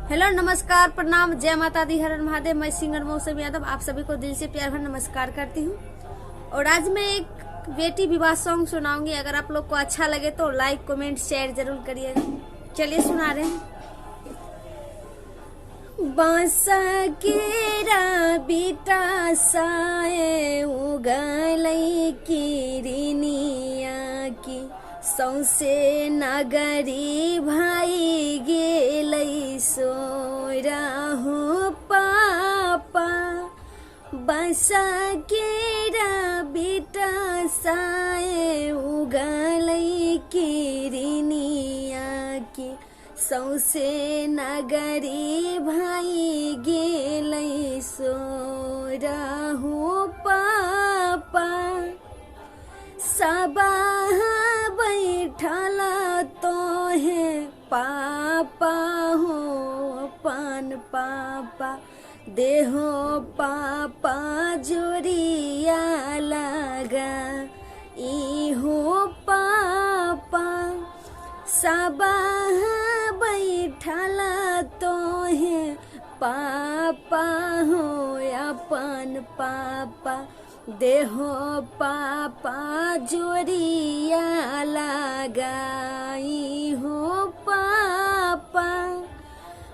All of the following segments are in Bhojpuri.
हेलो, नमस्कार, प्रणाम, जय माता दी, हर हर महादेव। मैं सिंगर मौसम यादव आप सभी को दिल से प्यार भर नमस्कार करती हूँ। और आज मैं एक बेटी विवाह सॉन्ग सुनाऊंगी। अगर आप लोग को अच्छा लगे तो लाइक कमेंट शेयर जरूर करिएगा। चलिए सुना रहे हैं। बांसा केरा बेटा साए उगलै किरनिया की सौसे नगरी भाई गेलै सोरा हो पापा। बांसा केरा बेटा साए उगलै किरनिया की सौसे नगरी भाई गेलै सोरा हो पापा। सबाह बैठल तो है पापा हो पान पापा देहो पापा जोरिया लगा ई हो पापा। सबाह बैठल तो है पापा हो अपन पापा देहो पापा जोरिया लगाई हो पापा।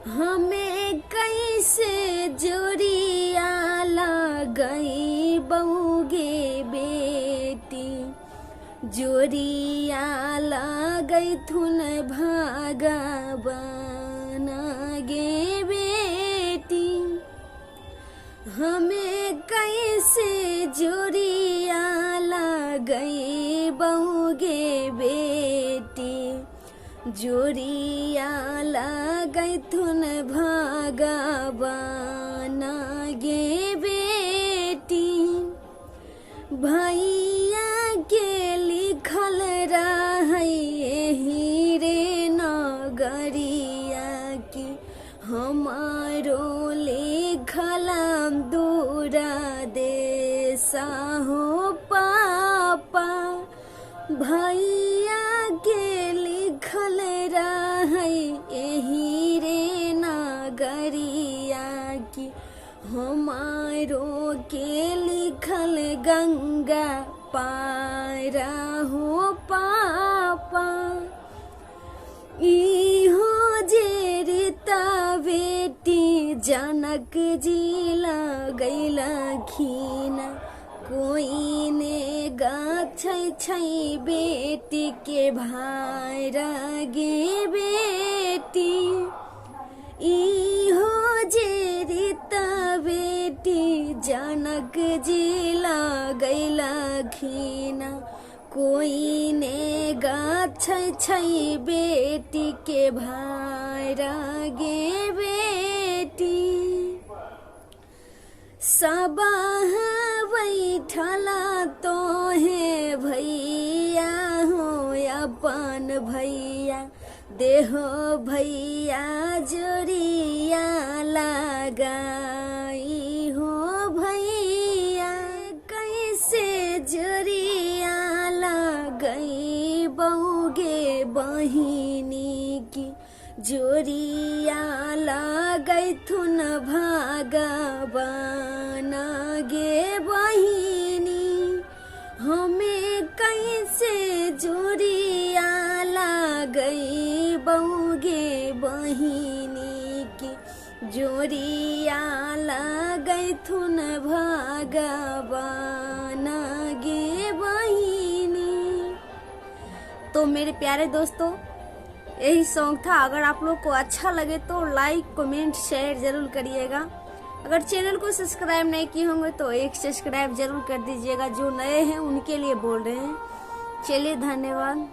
हमें कैसे जोरिया लगाई बऊगे बेटी जोरिया लगई थुन भगवान गे बेटी। हमें कैसे जोरिया लगई बऊगे बेटी जोरिया लगई थुन भगवान गे बेटी। भैया के लिखल रही रे नगरिया की हमारो लिखल दूरा देसा हो पापा। भैया के लिखल रही रे नगरिया की हमारो के लिखल गंगा पारा हो पापा। इहो जे रीता बेटी जनक जी लगैलखिन कोई ने गाछै छै बेटी के भाइरा गे बेटी। इहो जे रीता बेटी जनक जी लगैलखिन कोई ने गाछै छै बेटी के भाइरा गे बेटी। सबाह बैठल तो है भैया हो अपन भैया देहो भैया जोरिया लगाई हो भैया। कैसे जोरिया लगई बऊगे बहिनी की जोरिया लगई थुन भगवान गे बहिनी। हमें कैसे जोरिया लगई बऊगे बहिनी की जोरिया लगई थुन भगवान गे बहिनी। तो मेरे प्यारे दोस्तों, यही सॉन्ग था। अगर आप लोग को अच्छा लगे तो लाइक कमेंट शेयर जरूर करिएगा। अगर चैनल को सब्सक्राइब नहीं किए होंगे तो एक सब्सक्राइब जरूर कर दीजिएगा। जो नए हैं उनके लिए बोल रहे हैं। चलिए, धन्यवाद।